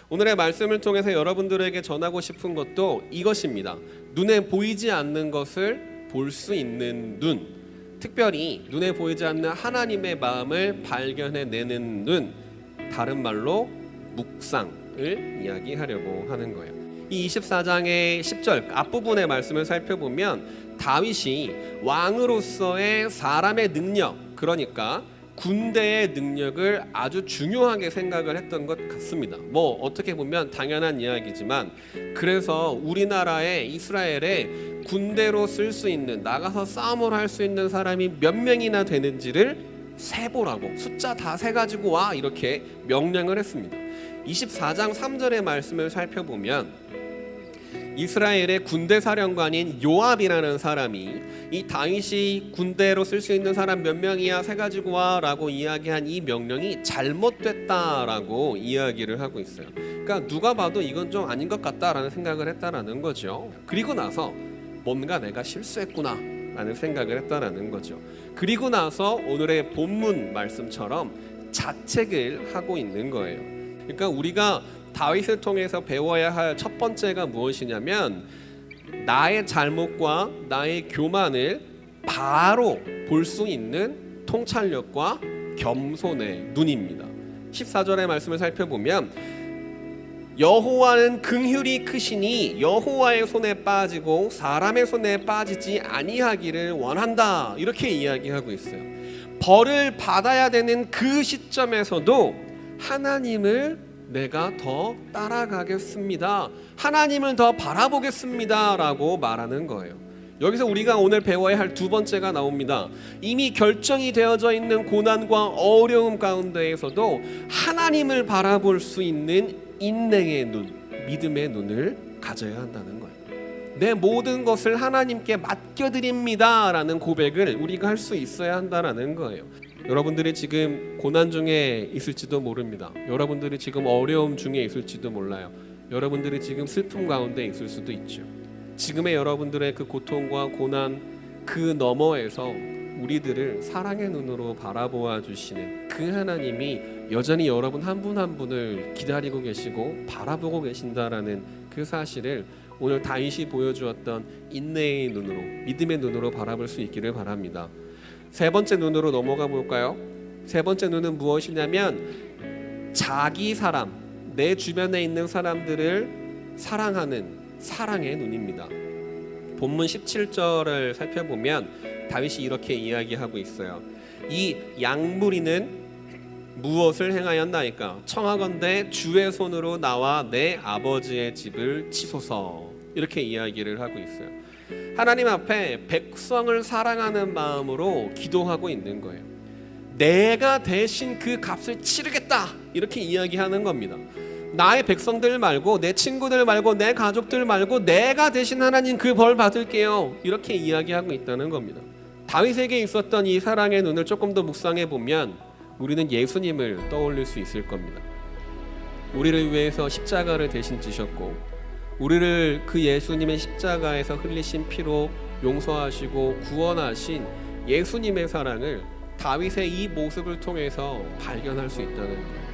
오늘의 말씀을 통해서 여러분들에게 전하고 싶은 것도 이것입니다. 눈에 보이지 않는 것을 볼 수 있는 눈, 특별히 눈에 보이지 않는 하나님의 마음을 발견해내는 눈, 다른 말로 묵상을 이야기하려고 하는 거예요. 이 24장의 10절 앞부분의 말씀을 살펴보면 다윗이 왕으로서의 사람의 능력, 그러니까 군대의 능력을 아주 중요하게 생각을 했던 것 같습니다. 뭐 어떻게 보면 당연한 이야기지만, 그래서 우리나라의 이스라엘에 군대로 쓸 수 있는, 나가서 싸움을 할 수 있는 사람이 몇 명이나 되는지를 세보라고, 숫자 다 세가지고 와, 이렇게 명령을 했습니다. 24장 3절의 말씀을 살펴보면 이스라엘의 군대 사령관인 요압이라는 사람이 이 다윗이 군대로 쓸 수 있는 사람 몇 명이야 세가지고 와 라고 이야기한 이 명령이 잘못됐다라고 이야기를 하고 있어요. 그러니까 누가 봐도 이건 좀 아닌 것 같다라는 생각을 했다라는 거죠. 그리고 나서 뭔가 내가 실수했구나 라는 생각을 했다라는 거죠. 그리고 나서 오늘의 본문 말씀처럼 자책을 하고 있는 거예요. 그러니까 우리가 다윗을 통해서 배워야 할 첫 번째가 무엇이냐면, 나의 잘못과 나의 교만을 바로 볼 수 있는 통찰력과 겸손의 눈입니다. 14절의 말씀을 살펴보면 여호와는 긍휼이 크시니 여호와의 손에 빠지고 사람의 손에 빠지지 아니하기를 원한다, 이렇게 이야기하고 있어요. 벌을 받아야 되는 그 시점에서도 하나님을 내가 더 따라가겠습니다, 하나님을 더 바라보겠습니다 라고 말하는 거예요. 여기서 우리가 오늘 배워야 할 두 번째가 나옵니다. 이미 결정이 되어져 있는 고난과 어려움 가운데에서도 하나님을 바라볼 수 있는 인내의 눈, 믿음의 눈을 가져야 한다는 거예요. 내 모든 것을 하나님께 맡겨드립니다 라는 고백을 우리가 할 수 있어야 한다는 거예요. 여러분들이 지금 고난 중에 있을지도 모릅니다. 여러분들이 지금 어려움 중에 있을지도 몰라요. 여러분들이 지금 슬픔 가운데 있을 수도 있죠. 지금의 여러분들의 그 고통과 고난 그 너머에서 우리들을 사랑의 눈으로 바라보아 주시는 그 하나님이 여전히 여러분 한 분 한 분을 기다리고 계시고 바라보고 계신다라는 그 사실을 오늘 다윗이 보여주었던 인내의 눈으로, 믿음의 눈으로 바라볼 수 있기를 바랍니다. 세 번째 눈으로 넘어가 볼까요? 세 번째 눈은 무엇이냐면 자기 사람, 내 주변에 있는 사람들을 사랑하는 사랑의 눈입니다. 본문 17절을 살펴보면 다윗이 이렇게 이야기하고 있어요. 이 양무리는 무엇을 행하였나이까? 청하건대 주의 손으로 나와 내 아버지의 집을 치소서, 이렇게 이야기를 하고 있어요. 하나님 앞에 백성을 사랑하는 마음으로 기도하고 있는 거예요. 내가 대신 그 값을 치르겠다, 이렇게 이야기하는 겁니다. 나의 백성들 말고, 내 친구들 말고, 내 가족들 말고 내가 대신 하나님 그 벌 받을게요, 이렇게 이야기하고 있다는 겁니다. 다윗에게 있었던 이 사랑의 눈을 조금 더 묵상해 보면 우리는 예수님을 떠올릴 수 있을 겁니다. 우리를 위해서 십자가를 대신 지셨고, 우리를 그 예수님의 십자가에서 흘리신 피로 용서하시고 구원하신 예수님의 사랑을 다윗의 이 모습을 통해서 발견할 수 있다는 거예요.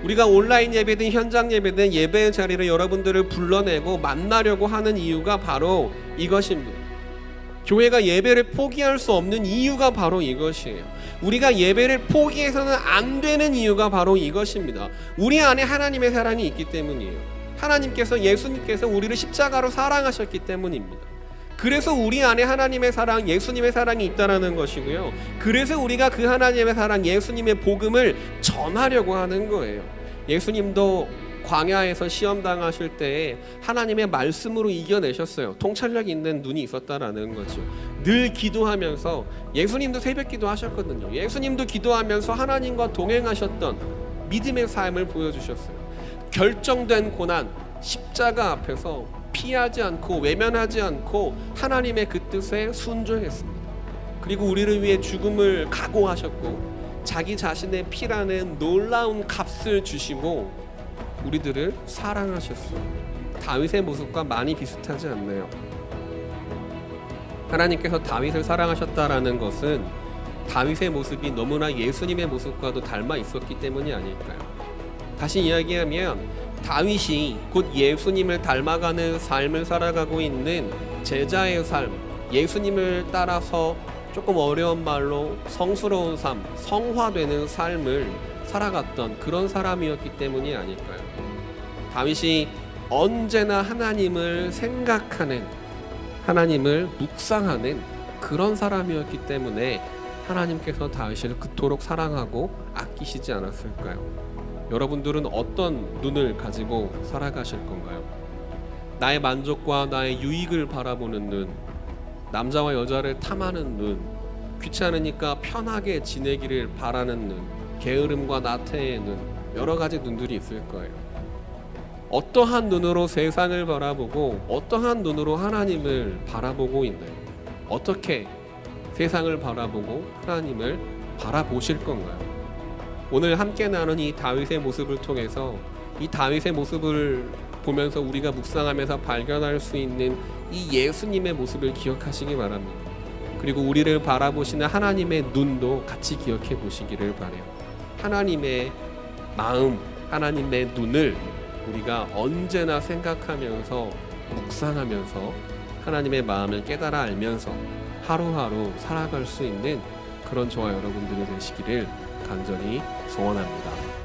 우리가 온라인 예배든 현장 예배든 예배의 자리를 여러분들을 불러내고 만나려고 하는 이유가 바로 이것입니다. 교회가 예배를 포기할 수 없는 이유가 바로 이것이에요. 우리가 예배를 포기해서는 안 되는 이유가 바로 이것입니다. 우리 안에 하나님의 사랑이 있기 때문이에요. 하나님께서, 예수님께서 우리를 십자가로 사랑하셨기 때문입니다. 그래서 우리 안에 하나님의 사랑, 예수님의 사랑이 있다는 것이고요. 그래서 우리가 그 하나님의 사랑, 예수님의 복음을 전하려고 하는 거예요. 예수님도 광야에서 시험 당하실 때에 하나님의 말씀으로 이겨내셨어요. 통찰력 있는 눈이 있었다라는 거죠. 늘 기도하면서 예수님도 새벽 기도하셨거든요. 예수님도 기도하면서 하나님과 동행하셨던 믿음의 삶을 보여주셨어요. 결정된 고난, 십자가 앞에서 피하지 않고 외면하지 않고 하나님의 그 뜻에 순종했습니다. 그리고 우리를 위해 죽음을 각오하셨고 자기 자신의 피라는 놀라운 값을 주시고 우리들을 사랑하셨어요. 다윗의 모습과 많이 비슷하지 않나요? 하나님께서 다윗을 사랑하셨다라는 것은 다윗의 모습이 너무나 예수님의 모습과도 닮아 있었기 때문이 아닐까요? 다시 이야기하면 다윗이 곧 예수님을 닮아가는 삶을 살아가고 있는 제자의 삶, 예수님을 따라서 조금 어려운 말로 성스러운 삶, 성화되는 삶을 살아갔던 그런 사람이었기 때문이 아닐까요? 다윗이 언제나 하나님을 생각하는, 하나님을 묵상하는 그런 사람이었기 때문에 하나님께서 다윗을 그토록 사랑하고 아끼시지 않았을까요? 여러분들은 어떤 눈을 가지고 살아가실 건가요? 나의 만족과 나의 유익을 바라보는 눈, 남자와 여자를 탐하는 눈, 귀찮으니까 편하게 지내기를 바라는 눈, 게으름과 나태의 눈, 여러 가지 눈들이 있을 거예요. 어떠한 눈으로 세상을 바라보고 어떠한 눈으로 하나님을 바라보고 있나요? 어떻게 세상을 바라보고 하나님을 바라보실 건가요? 오늘 함께 나눈 이 다윗의 모습을 통해서 이 다윗의 모습을 보면서 우리가 묵상하면서 발견할 수 있는 이 예수님의 모습을 기억하시기 바랍니다. 그리고 우리를 바라보시는 하나님의 눈도 같이 기억해 보시기를 바라요. 하나님의 마음, 하나님의 눈을 우리가 언제나 생각하면서 묵상하면서 하나님의 마음을 깨달아 알면서 하루하루 살아갈 수 있는 그런 저와 여러분들이 되시기를 간절히 소원합니다.